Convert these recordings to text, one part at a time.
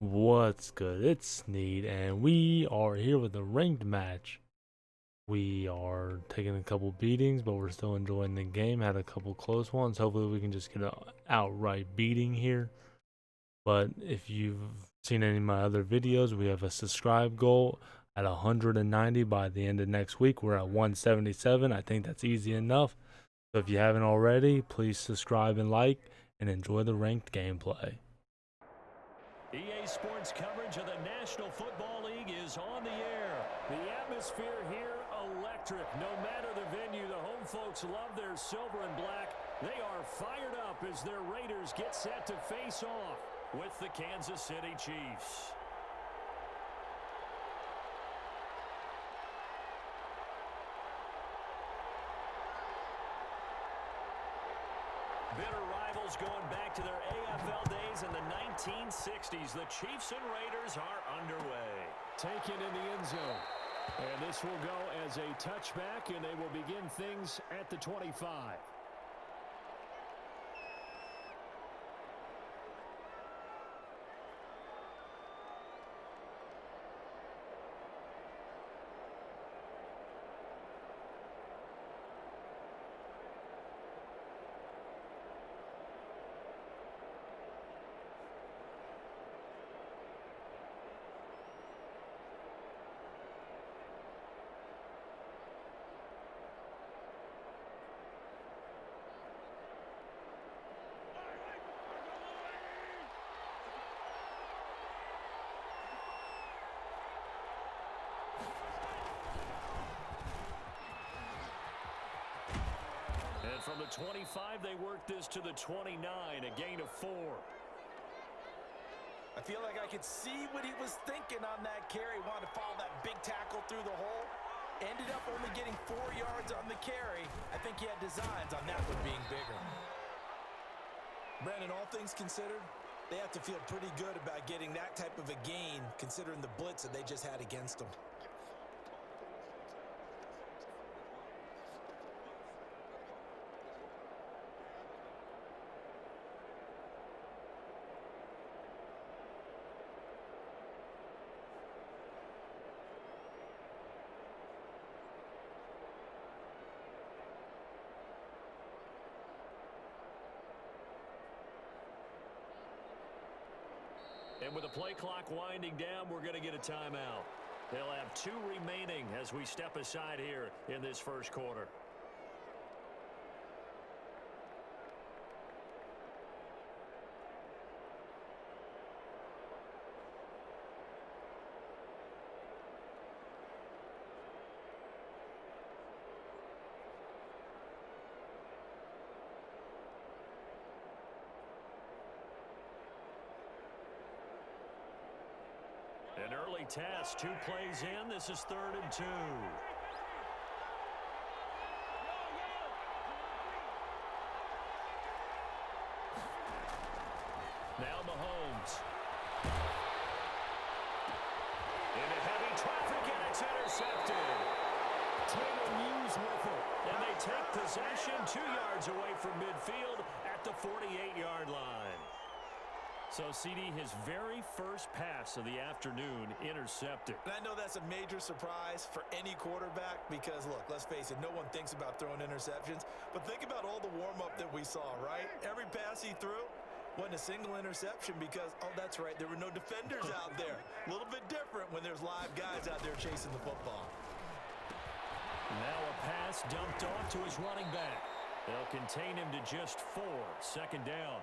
What's good? It's Sneed, and we are here with a ranked match. We are taking a couple beatings, but we're still enjoying the game. Had a couple close ones. Hopefully, we can just get an outright beating here. But if you've seen any of my other videos, we have a subscribe goal at 190 by the end of next week. We're at 177. I think that's easy enough. So if you haven't already, please subscribe and like, and enjoy the ranked gameplay. EA Sports coverage of the National Football League is on the air. The atmosphere here, electric. No matter the venue, the home folks love their silver and black. They are fired up as their Raiders get set to face off with the Kansas City Chiefs. Bitter rivals going back to their AFL days in the 1960s. The Chiefs and Raiders are underway. Taken in the end zone. And this will go as a touchback, and they will begin things at the 25. And from the 25, they work this to the 29, a gain of 4. I feel like I could see what he was thinking on that carry. Wanted to follow that big tackle through the hole. Ended up only getting 4 yards on the carry. I think he had designs on that one being bigger. Brandon, all things considered, they have to feel pretty good about getting that type of a gain, considering the blitz that they just had against them. And with the play clock winding down, we're going to get a timeout. They'll have 2 remaining as we step aside here in this first quarter. An early test, 2 plays in. This is 3rd and 2. Now Mahomes. Into heavy traffic, and it's intercepted. Taylor Muse with it. And they take possession 2 yards away from midfield at the 48-yard line. So, CD, his very first pass of the afternoon intercepted. And I know that's a major surprise for any quarterback because, look, let's face it, no one thinks about throwing interceptions. But think about all the warm-up that we saw, right? Every pass he threw wasn't a single interception because, oh, that's right, there were no defenders out there. A little bit different when there's live guys out there chasing the football. Now a pass dumped off to his running back. They'll contain him to just 4. 2nd down.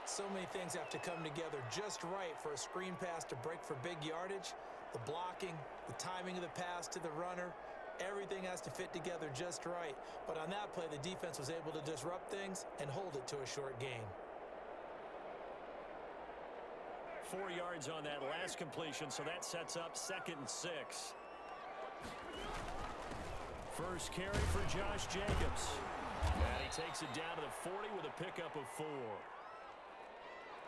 So many things have to come together just right for a screen pass to break for big yardage. The blocking, the timing of the pass to the runner, everything has to fit together just right. But on that play, the defense was able to disrupt things and hold it to a short gain. 4 yards on that last completion, so that sets up 2nd and 6. First carry for Josh Jacobs. And he takes it down to the 40 with a pickup of 4.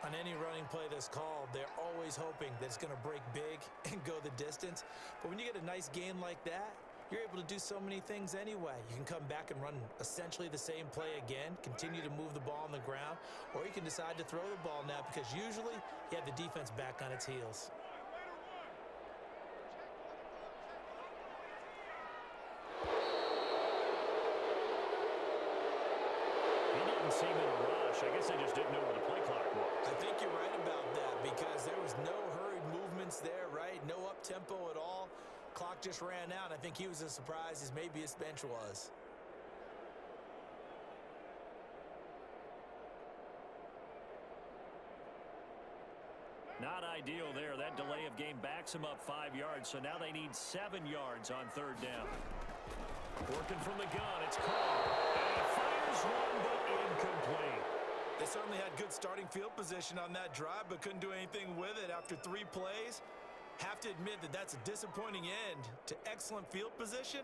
On any running play that's called, they're always hoping that it's going to break big and go the distance. But when you get a nice gain like that, you're able to do so many things anyway. You can come back and run essentially the same play again, continue to move the ball on the ground, or you can decide to throw the ball now because usually you have the defense back on its heels. He didn't seem in a rush. I guess they just didn't know where the play clock was. I think you're right about that because there was no hurried movements there, right? No up-tempo at all. Clock just ran out. I think he was as surprised as maybe his bench was. Not ideal there. That delay of game backs him up 5 yards, so now they need 7 yards on third down. Working from the gun, it's caught. And he fires one, but incomplete. They certainly had good starting field position on that drive, but couldn't do anything with it after 3 plays. Have to admit that that's a disappointing end to excellent field position.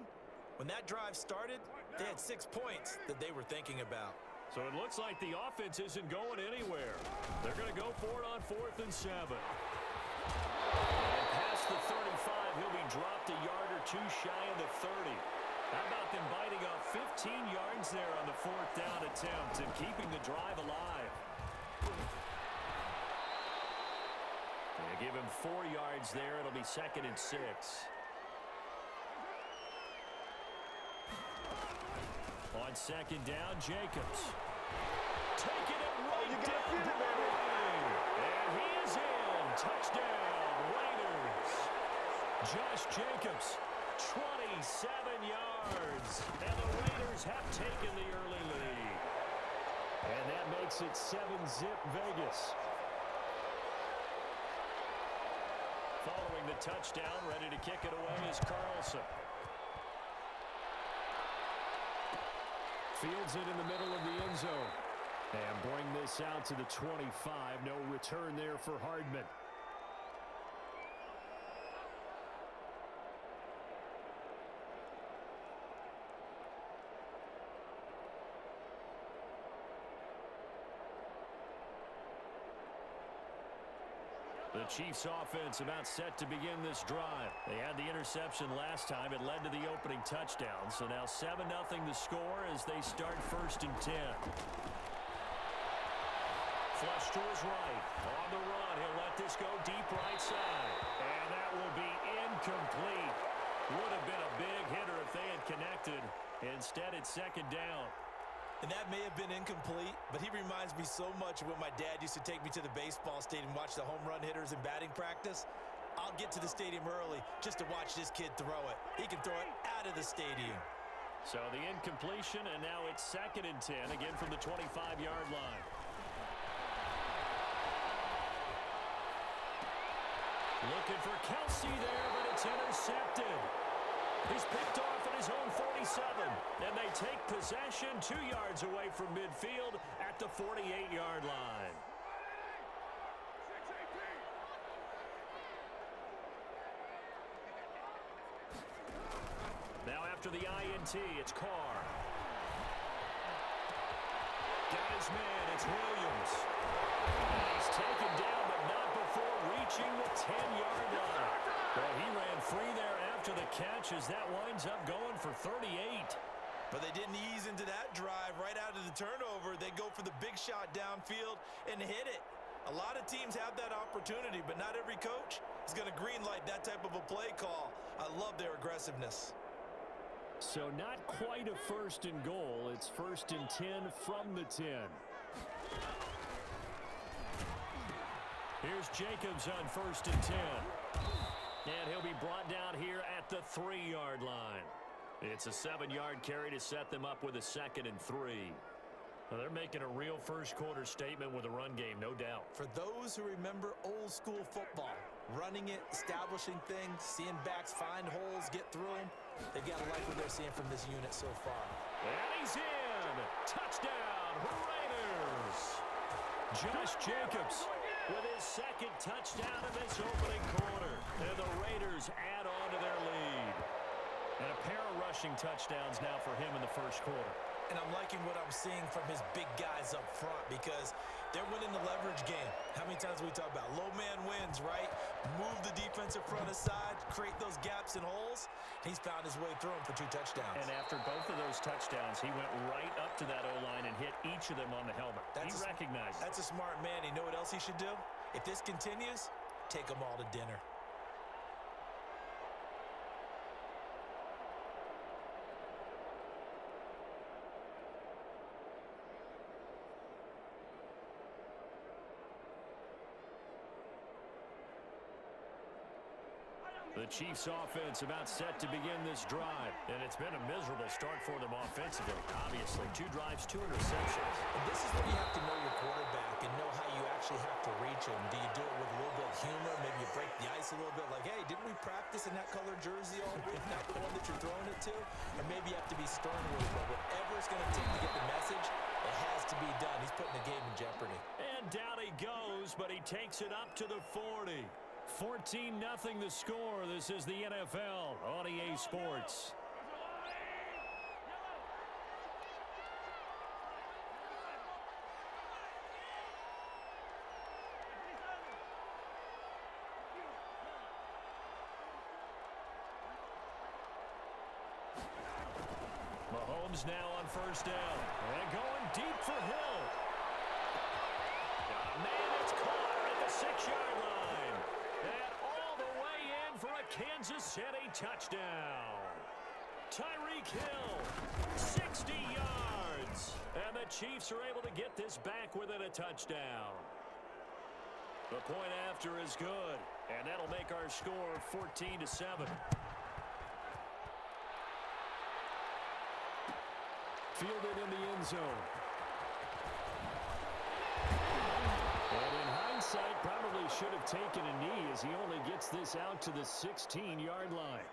When that drive started, they had 6 points that they were thinking about. So it looks like the offense isn't going anywhere. They're going to go for it on 4th and 7. And past the 35, he'll be dropped a yard or 2 shy of the 30. How about them biting off 15 yards there on the 4th down attempt and keeping the drive alive? They give him 4 yards there. It'll be 2nd and 6. On 2nd down, Jacobs. Taking it right down the lane. And he is in. Touchdown, Raiders. Josh Jacobs, 27 yards. And the Raiders have taken the early lead. And that makes it 7-zip Vegas. Following the touchdown, ready to kick it away is Carlson. Fields it in the middle of the end zone. And bring this out to the 25. No return there for Hardman. The Chiefs offense about set to begin this drive. They had the interception last time. It led to the opening touchdown. So now 7-0 the score as they start 1st and 10. Flush to his right. On the run, he'll let this go deep right side. And that will be incomplete. Would have been a big hitter if they had connected. Instead, it's 2nd down. And that may have been incomplete, but he reminds me so much of when my dad used to take me to the baseball stadium and watch the home run hitters in batting practice. I'll get to the stadium early just to watch this kid throw it. He can throw it out of the stadium. So the incompletion, and now it's 2nd and 10, again from the 25-yard line. Looking for Kelsey there, but it's intercepted. He's picked off at his own 47, and they take possession 2 yards away from midfield at the 48-yard line. Now after the INT, it's Carr. Got his man, it's Williams. And he's taken down, but not before reaching the 10-yard line. Well, he ran free there after the catch as that winds up going for 38. But they didn't ease into that drive right out of the turnover. They go for the big shot downfield and hit it. A lot of teams have that opportunity, but not every coach is going to greenlight that type of a play call. I love their aggressiveness. So not quite a 1st and goal. It's 1st and 10 from the 10. Here's Jacobs on 1st and 10. And he'll be brought down here at the 3-yard line. It's a 7-yard carry to set them up with a 2nd and 3. Now they're making a real first-quarter statement with a run game, no doubt. For those who remember old-school football, running it, establishing things, seeing backs find holes, get through them, they've got to like what they're seeing from this unit so far. And he's in! Touchdown, Raiders! Josh Jacobs with his 2nd touchdown of this opening quarter. And the Raiders add on to their lead. And a pair of rushing touchdowns now for him in the 1st quarter. And I'm liking what I'm seeing from his big guys up front because they're winning the leverage game. How many times we talk about low man wins, right? move the defensive front aside, create those gaps and holes. He's found his way through them for 2 touchdowns. And after both of those touchdowns, he went right up to that O-line and hit each of them on the helmet. He recognized it. That's a smart man. You know what else he should do? If this continues, take them all to dinner. The Chiefs offense about set to begin this drive. And it's been a miserable start for them offensively. Obviously, 2 drives, 2 interceptions. And this is when you have to know your quarterback and know how you actually have to reach him. Do you do it with a little bit of humor? Maybe you break the ice a little bit like, hey, didn't we practice in that color jersey all week? Not the one that you're throwing it to? Or maybe you have to be stern a little bit. Whatever it's going to take to get the message, it has to be done. He's putting the game in jeopardy. And down he goes, but he takes it up to the 40. 14-0 the score. This is the NFL on EA Sports. Mahomes now on first down. And going deep for Hill. Man, it's caught at the 6-yard line. And all the way in for a Kansas City touchdown. Tyreek Hill, 60 yards. And the Chiefs are able to get this back within a touchdown. The point after is good. And that'll make our score 14-7. Fielded in the end zone. And in hindsight, probably should have taken a knee as he only gets this out to the 16-yard line.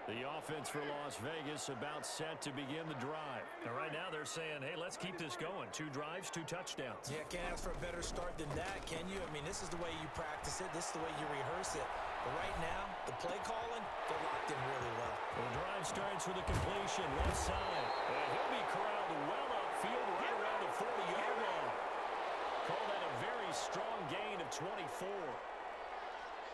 The offense for Las Vegas about set to begin the drive. And right now they're saying, hey, let's keep this going. 2 drives, 2 touchdowns. Yeah, can't ask for a better start than that, can you? I mean, this is the way you practice it. This is the way you rehearse it. But right now, the play calling, they're locked in really well. The drive starts with a completion, left side. And he'll be corralled well upfield right around the 40-yard line. Call that a very strong gain of 24.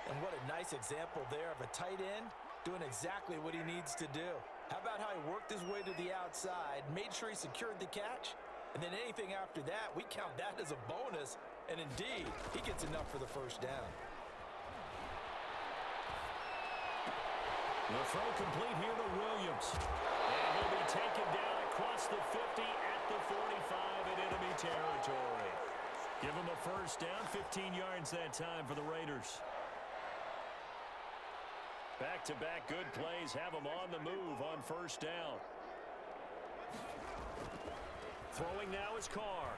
And what a nice example there of a tight end doing exactly what he needs to do. How about how he worked his way to the outside, made sure he secured the catch, and then anything after that, we count that as a bonus. And indeed, he gets enough for the first down. The throw complete here to Williams. And he'll be taken down across the 50 at the 45 in enemy territory. Give him a first down, 15 yards that time for the Raiders. Back-to-back good plays have him on the move on first down. Throwing now is Carr.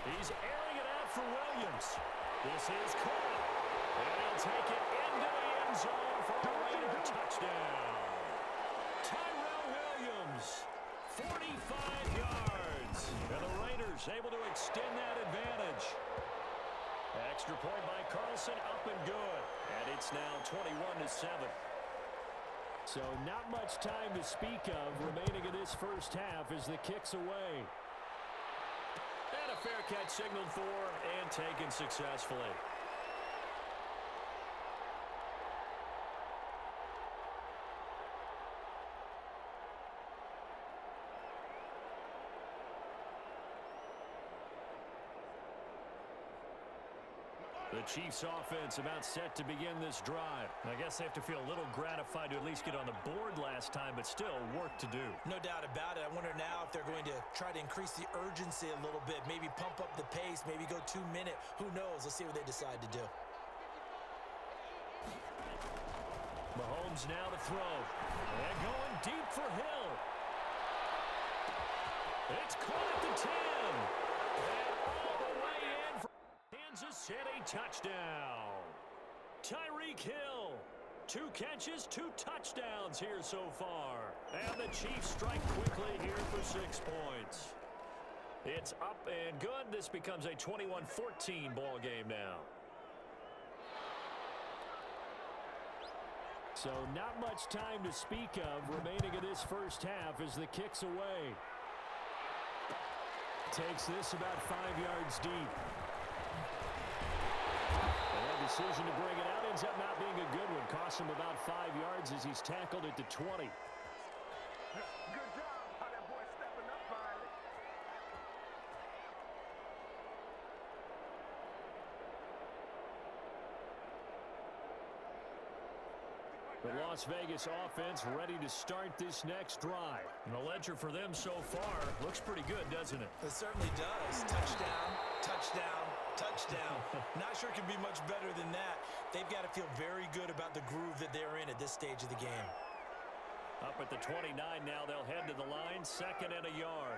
He's airing it out for Williams. This is Carr. And he'll take it into the end zone for a Raider touchdown. Tyrell Williams, 45 yards. And the Raiders able to extend that advantage. Extra point by Carlson, up and good. And it's now 21-7. So not much time to speak of remaining in this first half as the kick's away. And a fair catch signaled for and taken successfully. The Chiefs offense about set to begin this drive. I guess they have to feel a little gratified to at least get on the board last time, but still work to do. No doubt about it. I wonder now if they're going to try to increase the urgency a little bit, maybe pump up the pace, maybe go 2-minute. Who knows? Let's see what they decide to do. Mahomes now to throw. And going deep for Hill. It's caught at the 10. And all the way in for Kansas City touchdown. Tyreek Hill. 2 catches, 2 touchdowns here so far. And the Chiefs strike quickly here for 6 points. It's up and good. This becomes a 21-14 ball game now. So not much time to speak of remaining in this first half as the kick's away. takes this about 5 yards deep. And that decision to bring it out ends up not being a good one. Costs him about 5 yards as he's tackled at the 20. Good job. How that boy stepping up finally. The Las Vegas offense ready to start this next drive. And the ledger for them so far looks pretty good, doesn't it? It certainly does. Touchdown, touchdown, touchdown. Not sure it can be much better than that. They've got to feel very good about the groove that they're in at this stage of the game. Up at the 29 now, they'll head to the line, 2nd and a yard.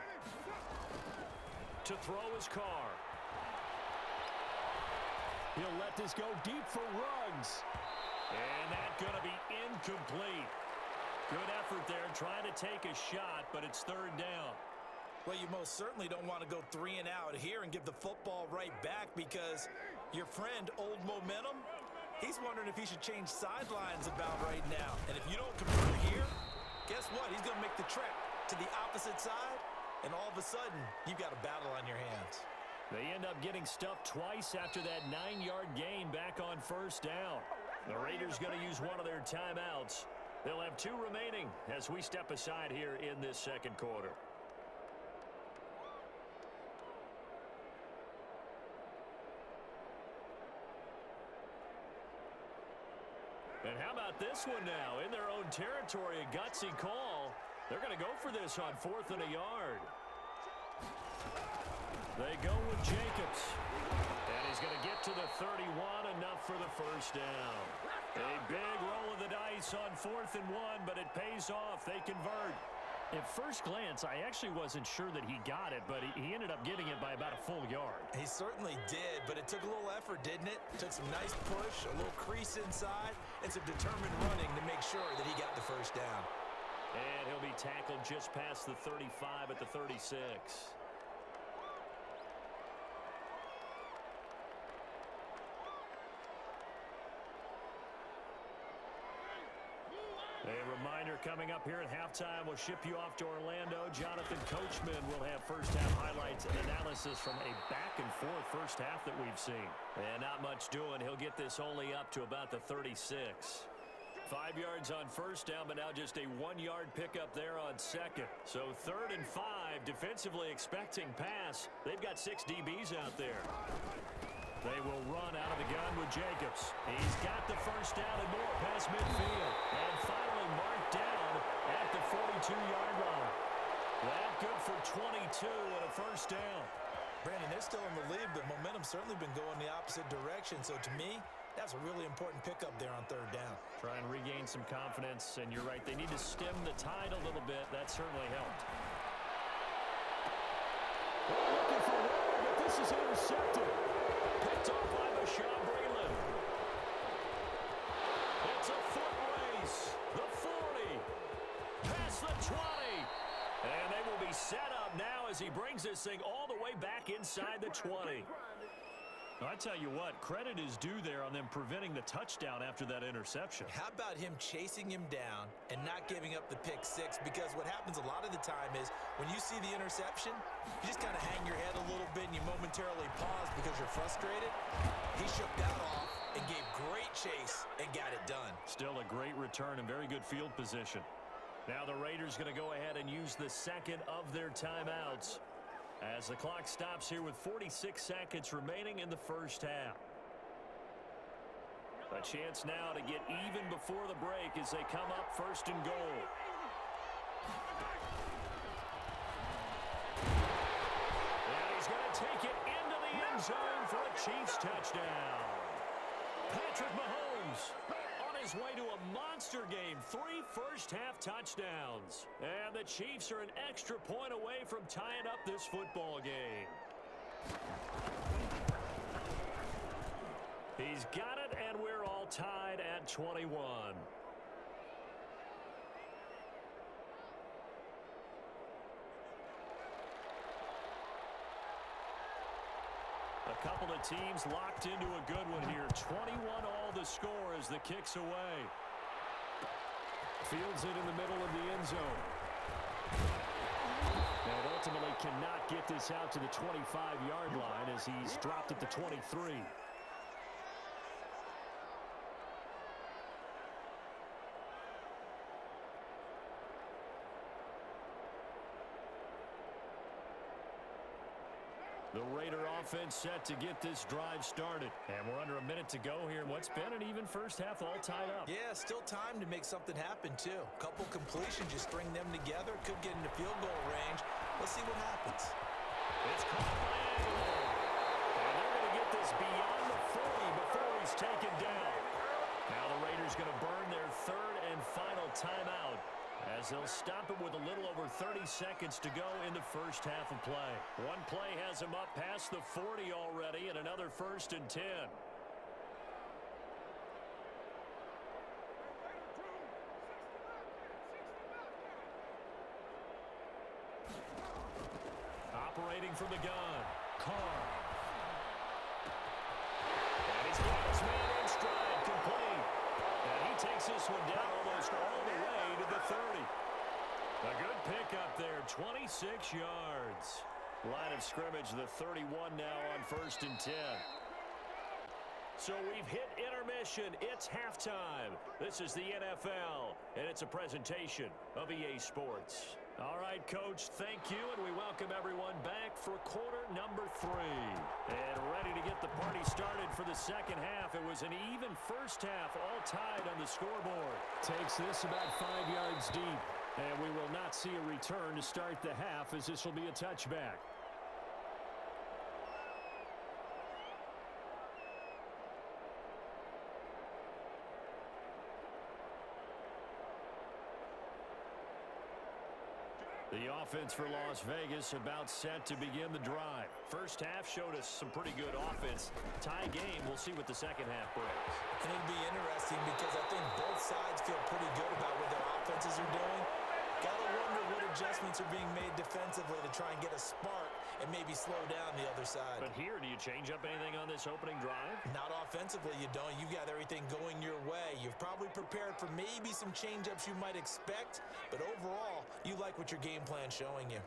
To throw his Carr. He'll let this go deep for Ruggs. And that's going to be incomplete. Good effort there, trying to take a shot, but it's 3rd down. Well, you most certainly don't want to go 3 and out here and give the football right back because your friend, Old Momentum, he's wondering if he should change sidelines about right now. And if you don't convert here, guess what? He's going to make the trek to the opposite side, and all of a sudden, you've got a battle on your hands. They end up getting stuffed twice after that 9-yard gain back on 1st down. The Raiders going to use one of their timeouts. They'll have 2 remaining as we step aside here in this 2nd quarter. And how about this one now? In their own territory, a gutsy call. They're going to go for this on 4th and a yard. They go with Jacobs. And he's going to get to the 31, enough for the 1st down. A big roll of the dice on 4th and 1, but it pays off. They convert. At first glance, I actually wasn't sure that he got it, but he ended up getting it by about a full yard. He certainly did, but it took a little effort, didn't it? Took some nice push, a little crease inside, and some determined running to make sure that he got the 1st down. And he'll be tackled just past the 35 at the 36. A reminder coming up here at halftime, we'll ship you off to Orlando. Jonathan Coachman will have first-half highlights and analysis from a back-and-forth first half that we've seen. And not much doing. He'll get this only up to about the 36. 5 yards on 1st down, but now just a 1-yard pickup there on 2nd. So 3rd and 5, defensively expecting pass. They've got 6 DBs out there. They will run out of the gun with Jacobs. He's got the 1st down and more past midfield. And finally marked down at the 42-yard line. That good for 22 and a 1st down. Brandon, they're still in the lead, but momentum's certainly been going the opposite direction. So to me, that's a really important pickup there on 3rd down. Try and regain some confidence, and you're right. They need to stem the tide a little bit. That certainly helped. Looking for one, but this is intercepted. Picked off by Bashaud Breeland. It's a foot race. The 40. Past the 20. And they will be set up now as he brings this thing all the way back inside the 20. I tell you what, credit is due there on them preventing the touchdown after that interception. How about him chasing him down and not giving up the pick 6? Because what happens a lot of the time is when you see the interception, you just kind of hang your head a little bit and you momentarily pause because you're frustrated. He shook that off and gave great chase and got it done. Still a great return and very good field position. Now the Raiders going to go ahead and use the 2nd of their timeouts as the clock stops here with 46 seconds remaining in the 1st half. A chance now to get even before the break as they come up 1st and goal. And he's going to take it into the end zone for a Chiefs touchdown. Patrick Mahomes on his way to a monster game. 3 first-half touchdowns. And the Chiefs are an extra point away from tying up this football game. He's got it, and we're all tied at 21. A couple of teams locked into a good one here. 21 all the score as the kick's away. Fields it in the middle of the end zone. And ultimately cannot get get this out to the 25-yard line as he's dropped at the 23. The Raider offense set to get this drive started. And we're under a minute to go here in what's been an even first half, all tied up. Yeah, still time to make something happen, too. Couple completions, just string them together. Could get into field goal range. Let's see what happens. It's caught by Aguilar. And they're going to get this beyond the 40 before he's taken down. Now the Raiders going to burn their third and final timeout, as they'll stop it with a little over 30 seconds to go in the first half of play. One play has him up past the 40 already, and another 1st and 10. Operating from the gun, Carr. And he's got his man in stride, complete. And he takes this one down almost all the way to the 30. A good pickup there, 26 yards. Line of scrimmage, the 31 now on 1st and 10. So we've hit intermission. It's halftime. This is the NFL, and it's a presentation of EA Sports. All right, Coach, thank you, and we welcome everyone back for quarter number 3. And ready to get the party started for the second half. It was an even first half, all tied on the scoreboard. Takes this about 5 yards deep, and we will not see a return to start the half, as this will be a touchback. The offense for Las Vegas about set to begin the drive. First half showed us some pretty good offense. Tie game, we'll see what the second half brings. And it'll be interesting because I think both sides feel pretty good about what their offenses are doing. Gotta wonder what adjustments are being made defensively to try and get a spark and maybe slow down the other side. But here, do you change up anything on this opening drive? Not offensively, you don't. You got everything going your way. You've probably prepared for maybe some change-ups you might expect, but overall, you like what your game plan's showing you.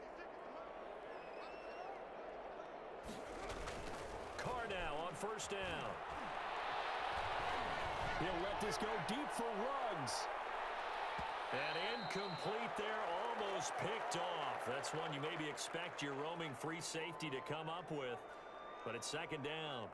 Carr now on 1st down. He'll let this go deep for Ruggs. And incomplete there, almost picked off. That's one you maybe expect your roaming free safety to come up with, but it's 2nd down.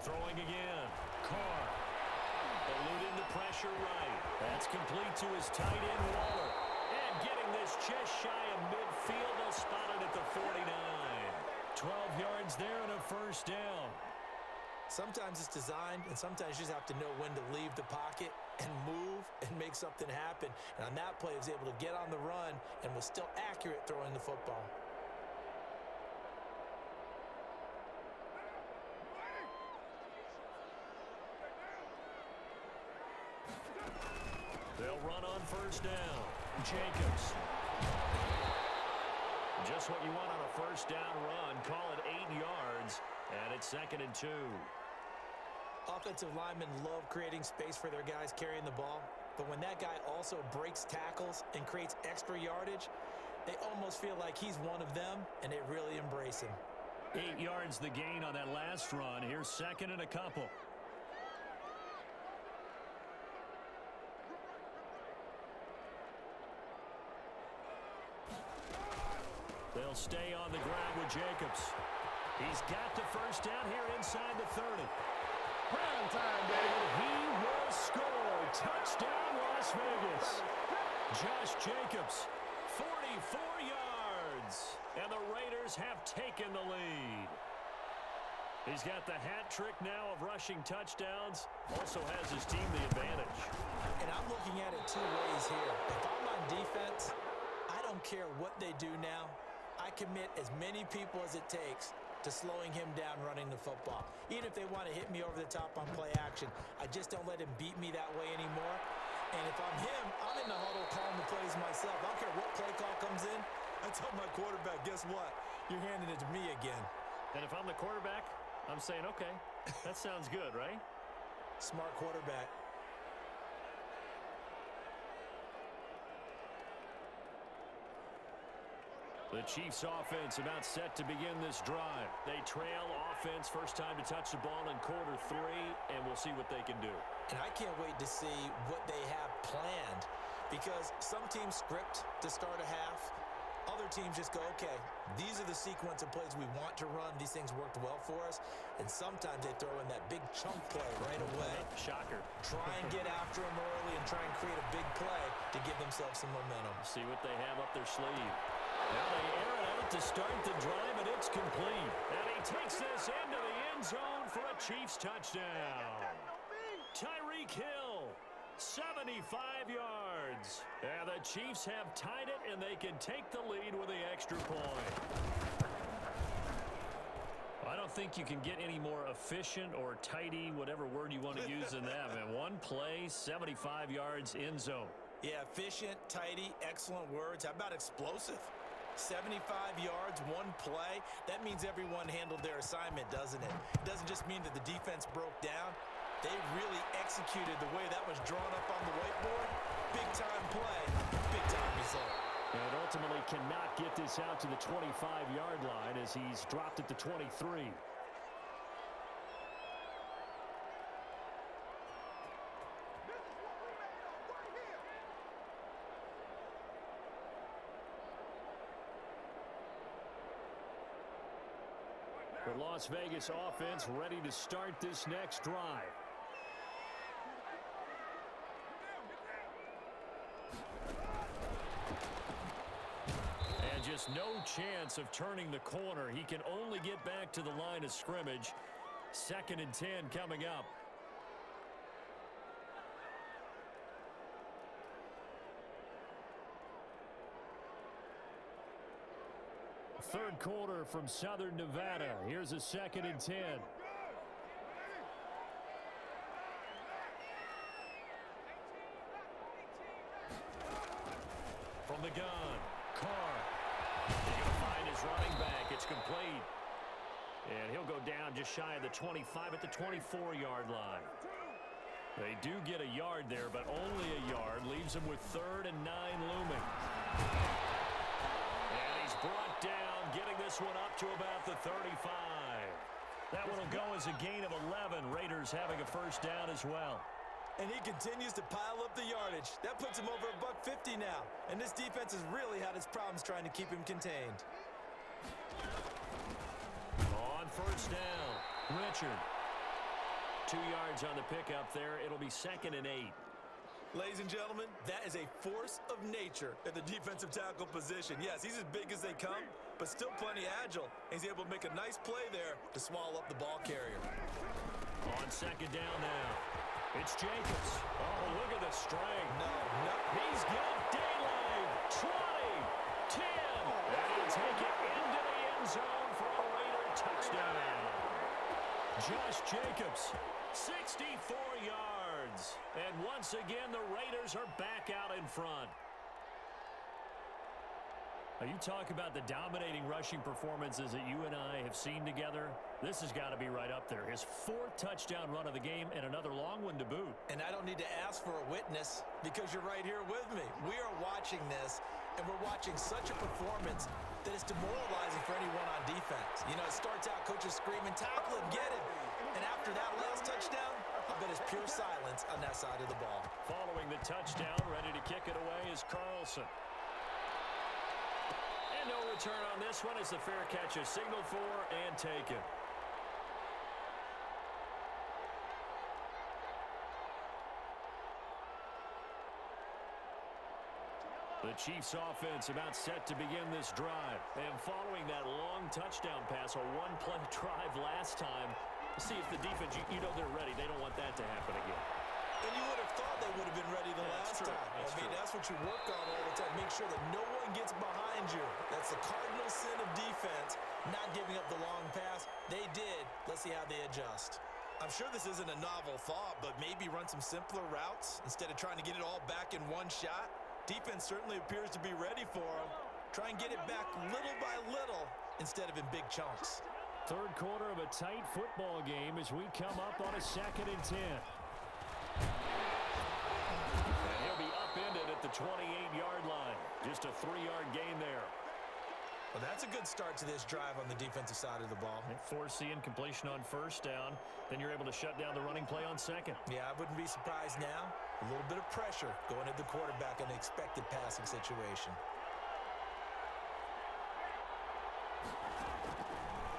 Throwing again. Carr. Eluding the pressure right. That's complete to his tight end, Waller. And getting this just shy of midfield. They'll spot it at the 49. 12 yards there and a 1st down. Sometimes it's designed, and sometimes you just have to know when to leave the pocket and move and make something happen. And on that play, he was able to get on the run and was still accurate throwing the football. They'll run on 1st down. Jacobs. Just what you want on a 1st down run. Call it 8 yards, and it's 2nd and 2. Offensive linemen love creating space for their guys carrying the ball, but when that guy also breaks tackles and creates extra yardage, they almost feel like he's one of them, and they really embrace him. 8 yards the gain on that last run. Here's 2nd and a couple. They'll stay on the ground with Jacobs. He's got the 1st down here inside the 30. Prime time, baby. He will score. Touchdown, Las Vegas. Josh Jacobs, 44 yards. And the Raiders have taken the lead. He's got the hat trick now of rushing touchdowns. Also has his team the advantage. And I'm looking at it 2 ways here. If I'm on defense, I don't care what they do now. I commit as many people as it takes to slowing him down running the football. Even if they want to hit me over the top on play action, I just don't let him beat me that way anymore. And if I'm him, I'm in the huddle calling the plays myself. I don't care what play call comes in. I tell my quarterback, guess what? You're handing it to me again. And if I'm the quarterback, I'm saying, okay, that sounds good, right? Smart quarterback. The Chiefs offense about set to begin this drive. They trail offense, first time to touch the ball in quarter 3, and we'll see what they can do. And I can't wait to see what they have planned, because some teams script to start a half. Other teams just go, okay, these are the sequence of plays we want to run. These things worked well for us. And sometimes they throw in that big chunk play right away. Shocker. Try and get after them early and try and create a big play to give themselves some momentum. See what they have up their sleeve. Now they air it out to start the drive, and it's complete. And he takes this into the end zone for a Chiefs touchdown. Tyreek Hill, 75 yards. And the Chiefs have tied it, and they can take the lead with the extra point. I don't think you can get any more efficient or tidy, whatever word you want to use in that. Man, one play, 75 yards, end zone. Yeah, efficient, tidy, excellent words. How about explosive? 75 yards, one play. That means everyone handled their assignment, doesn't it? It doesn't just mean that the defense broke down. They really executed the way that was drawn up on the whiteboard. Big-time play, big-time result. And ultimately cannot get this out to the 25-yard line as he's dropped at the 23. The Las Vegas offense ready to start this next drive. And just no chance of turning the corner. He can only get back to the line of scrimmage. 2nd and 10 coming up. Third quarter from Southern Nevada. Here's a 2nd and 10. From the gun, Carr. He's going to find his running back. It's complete. And he'll go down just shy of the 25 at the 24-yard line. They do get a yard there, but only a yard. Leaves them with 3rd and 9 looming. And he's brought down, getting this one up to about the 35. That one will go as a gain of 11. Raiders having a first down as well. And he continues to pile up the yardage. That puts him over $150 now. And this defense has really had its problems trying to keep him contained. On first down, Richard. 2 yards on the pickup there. It'll be 2nd and 8. Ladies and gentlemen, that is a force of nature at the defensive tackle position. Yes, he's as big as they come, but still plenty agile. He's able to make a nice play there to swallow up the ball carrier. On 2nd down now, it's Jacobs. Oh, look at the strength. No. He's got daylight. 20, 10, and he'll take it into the end zone for a Raider touchdown. Josh Jacobs, 64 yards. And once again, the Raiders are back out in front. Now, you talk about the dominating rushing performances that you and I have seen together. This has got to be right up there. His 4th touchdown run of the game and another long one to boot. And I don't need to ask for a witness because you're right here with me. We are watching this, and we're watching such a performance that is demoralizing for anyone on defense. You know, it starts out coaches screaming, tackle him, get him. And after that last touchdown, I bet it's pure silence on that side of the ball. Following the touchdown, ready to kick it away is Carlson. And no return on this one as the fair catch is signaled for and taken. The Chiefs offense about set to begin this drive. And following that long touchdown pass, a one-play drive last time, see if the defense, you know they're ready. They don't want that to happen again. And you would have thought they would have been ready the last time. That's what you work on all the time. Make sure that no one gets behind you. That's the cardinal sin of defense, not giving up the long pass. They did. Let's see how they adjust. I'm sure this isn't a novel thought, but maybe run some simpler routes instead of trying to get it all back in one shot. Defense certainly appears to be ready for them. Try and get it back little by little instead of in big chunks. Third quarter of a tight football game as we come up on a 2nd and 10. And he'll be upended at the 28-yard line. Just a 3-yard gain there. Well, that's a good start to this drive on the defensive side of the ball. And forcing completion on 1st down. Then you're able to shut down the running play on 2nd. Yeah, I wouldn't be surprised now. A little bit of pressure going at the quarterback in an expected passing situation.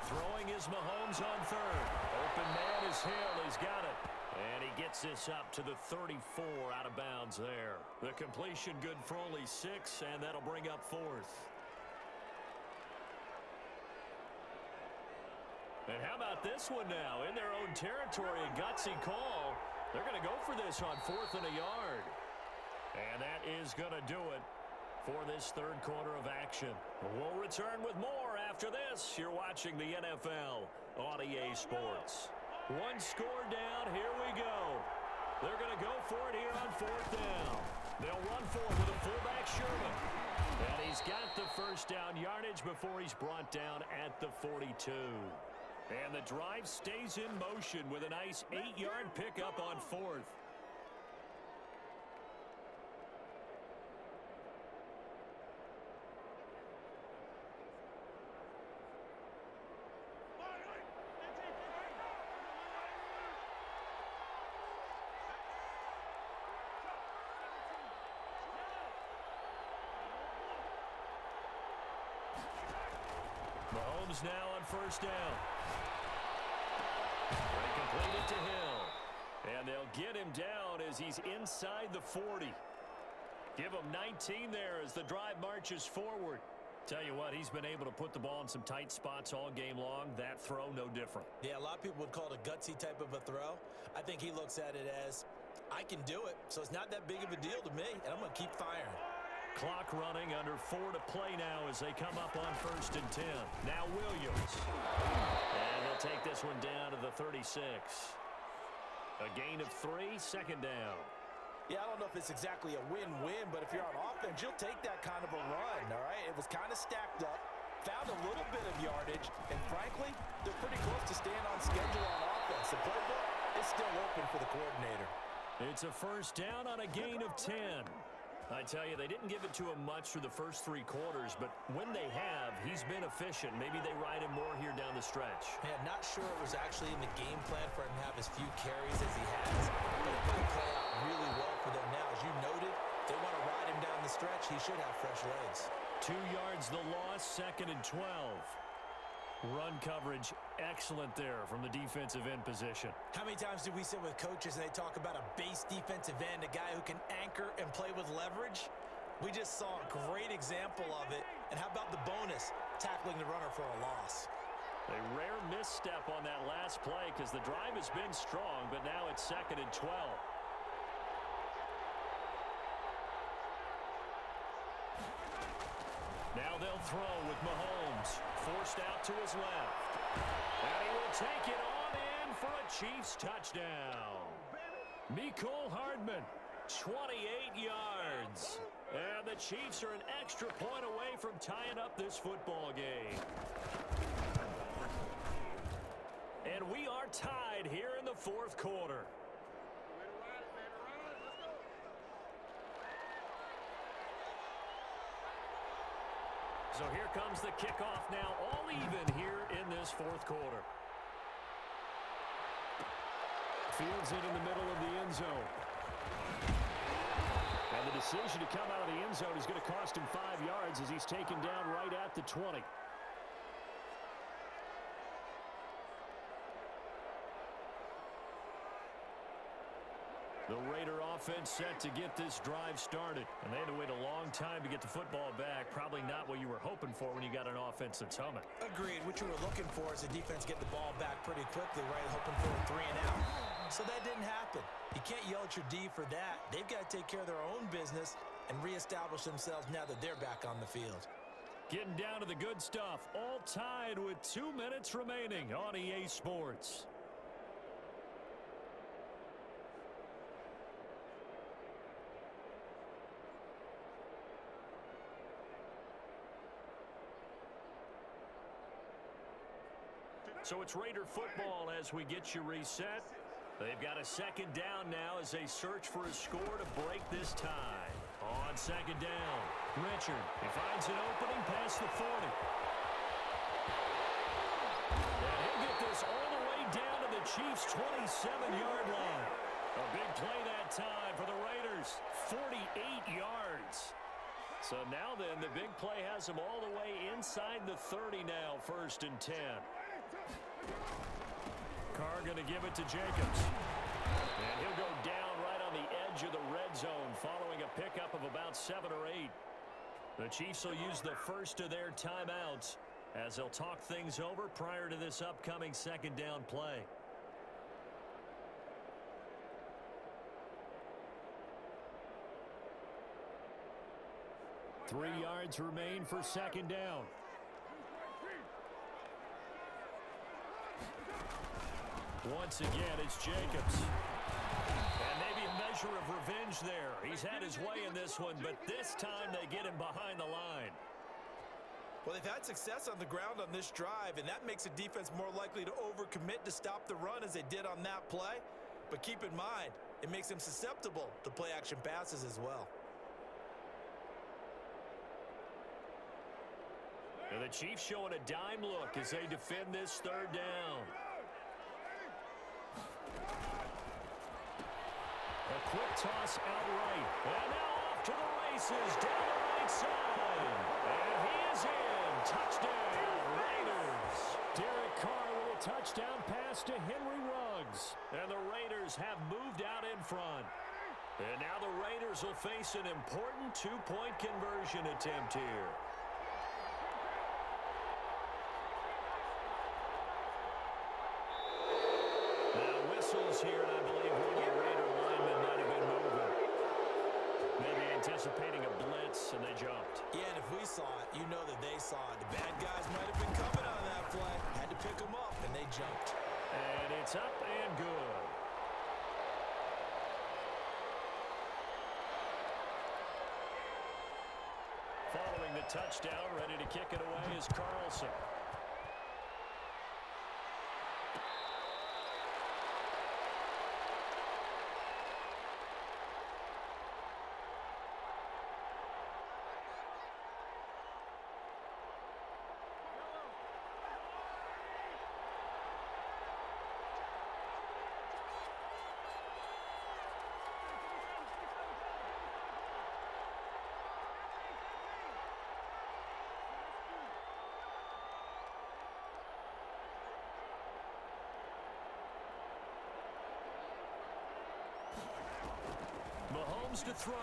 Throwing is Mahomes on 3rd. Open man is Hill. He's got it. And he gets this up to the 34 out of bounds there. The completion good for only 6, and that'll bring up 4th. And how about this one now? In their own territory, a gutsy call. They're going to go for this on 4th and a yard. And that is going to do it for this third quarter of action. We'll return with more after this. You're watching the NFL on EA Sports. One score down. Here we go. They're going to go for it here on 4th down. They'll run for it with a fullback, Sherman. And he's got the 1st down yardage before he's brought down at the 42. And the drive stays in motion with a nice 8-yard pickup on 4th. Mahomes now on 1st down. They complete it to Hill. And they'll get him down as he's inside the 40. Give him 19 there as the drive marches forward. Tell you what, he's been able to put the ball in some tight spots all game long. That throw, no different. Yeah, a lot of people would call it a gutsy type of a throw. I think he looks at it as, I can do it, so it's not that big of a deal to me, and I'm going to keep firing. Clock running, under 4 to play now as they come up on 1st and 10. Now Williams. And he'll take this one down to the 36. A gain of 3, 2nd down. Yeah, I don't know if it's exactly a win-win, but if you're on offense, you'll take that kind of a run, all right? It was kind of stacked up, found a little bit of yardage, and frankly, they're pretty close to staying on schedule on offense. The playbook is still open for the coordinator. It's a 1st down on a gain of 10. I tell you, they didn't give it to him much through the first 3 quarters, but when they have, he's been efficient. Maybe they ride him more here down the stretch. Yeah, not sure it was actually in the game plan for him to have as few carries as he has, but it might play out really well for them now. As you noted, they want to ride him down the stretch. He should have fresh legs. 2 yards the loss, 2nd and 12. Run coverage, excellent there from the defensive end position. How many times do we sit with coaches and they talk about a base defensive end, a guy who can anchor and play with leverage? We just saw a great example of it. And how about the bonus, tackling the runner for a loss? A rare misstep on that last play because the drive has been strong, but now it's 2nd and 12. Now they'll throw with Mahomes. Forced out to his left. And he will take it on in for a Chiefs touchdown. Mecole Hardman, 28 yards. And the Chiefs are an extra point away from tying up this football game. And we are tied here in the 4th quarter. So here comes the kickoff now, all even here in this 4th quarter. Fields it in the middle of the end zone. And the decision to come out of the end zone is going to cost him 5 yards as he's taken down right at the 20. The Raider offense set to get this drive started. And they had to wait a long time to get the football back. Probably not what you were hoping for when you got an offense that's humming. Agreed. What you were looking for is the defense get the ball back pretty quickly, right? Hoping for a 3 and out. So that didn't happen. You can't yell at your D for that. They've got to take care of their own business and reestablish themselves now that they're back on the field. Getting down to the good stuff. All tied with 2 minutes remaining on EA Sports. So it's Raider football as we get you reset. They've got a second down now as they search for a score to break this tie. On second down, Richard, he finds an opening past the 40. And he'll get this all the way down to the Chiefs' 27-yard line. A big play that time for the Raiders, 48 yards. So now then, the big play has them all the way inside the 30 now, 1st and 10. Carr going to give it to Jacobs. And he'll go down right on the edge of the red zone following a pickup of about 7 or 8. The Chiefs will use the first of their timeouts as they'll talk things over prior to this upcoming second down play. Three yards remain for second down. Once again, it's Jacobs. And maybe a measure of revenge there. He's had his way in this one, but this time they get him behind the line. Well, they've had success on the ground on this drive, and that makes a defense more likely to overcommit to stop the run as they did on that play. But keep in mind, it makes them susceptible to play-action passes as well. And the Chiefs showing a dime look as they defend this third down. A quick toss out right. And now off to the races down the right side. And he is in. Touchdown, Raiders. Derek Carr with a touchdown pass to Henry Ruggs. And the Raiders have moved out in front. And now the Raiders will face an important two-point conversion attempt here. Here, and I believe one of the Raider linemen might have been moving. Maybe anticipating a blitz, and they jumped. Yeah, and if we saw it, you know that they saw it. The bad guys might have been coming on that play. Had to pick them up, and they jumped. And it's up and good. Following the touchdown, ready to kick it away is Carlson. Mahomes to throw.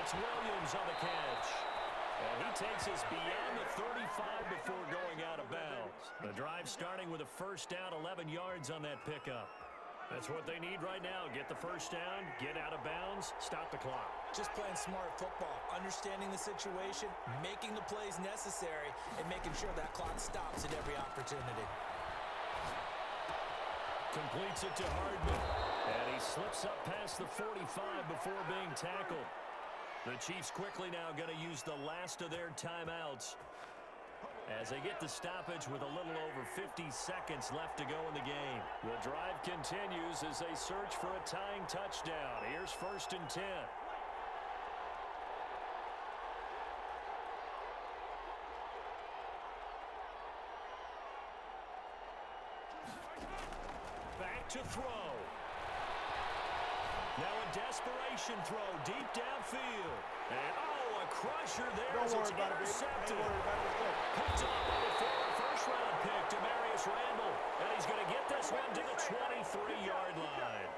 It's Williams on the catch. And he takes us beyond the 35 before going out of bounds. The drive starting with a first down, 11 yards on that pickup. That's what they need right now. Get the first down, get out of bounds, stop the clock. Just playing smart football, understanding the situation, making the plays necessary, and making sure that clock stops at every opportunity. Completes it to Hardman. And he slips up past the 45 before being tackled. The Chiefs quickly now going to use the last of their timeouts as they get the stoppage with a little over 50 seconds left to go in the game. The drive continues as they search for a tying touchdown. Here's 1st and 10. Back to throw. Now a desperation throw deep downfield. And a crusher there as it's intercepted. Picked up by the former first-round pick, Demarius Randall. And he's going to get this one to the 23-yard line.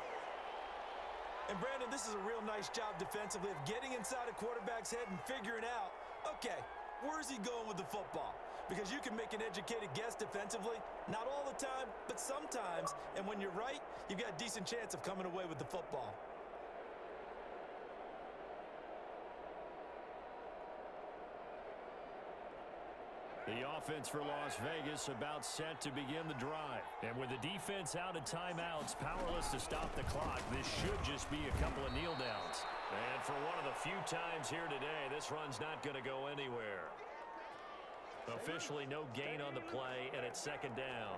And Brandon, this is a real nice job defensively of getting inside a quarterback's head and figuring out, okay, where's he going with the football? Because you can make an educated guess defensively, not all the time, but sometimes. And when you're right, you've got a decent chance of coming away with the football. The offense for Las Vegas about set to begin the drive. And with the defense out of timeouts, powerless to stop the clock, this should just be a couple of kneel downs. And for one of the few times here today, this run's not going to go anywhere. Officially no gain on the play, and it's second down.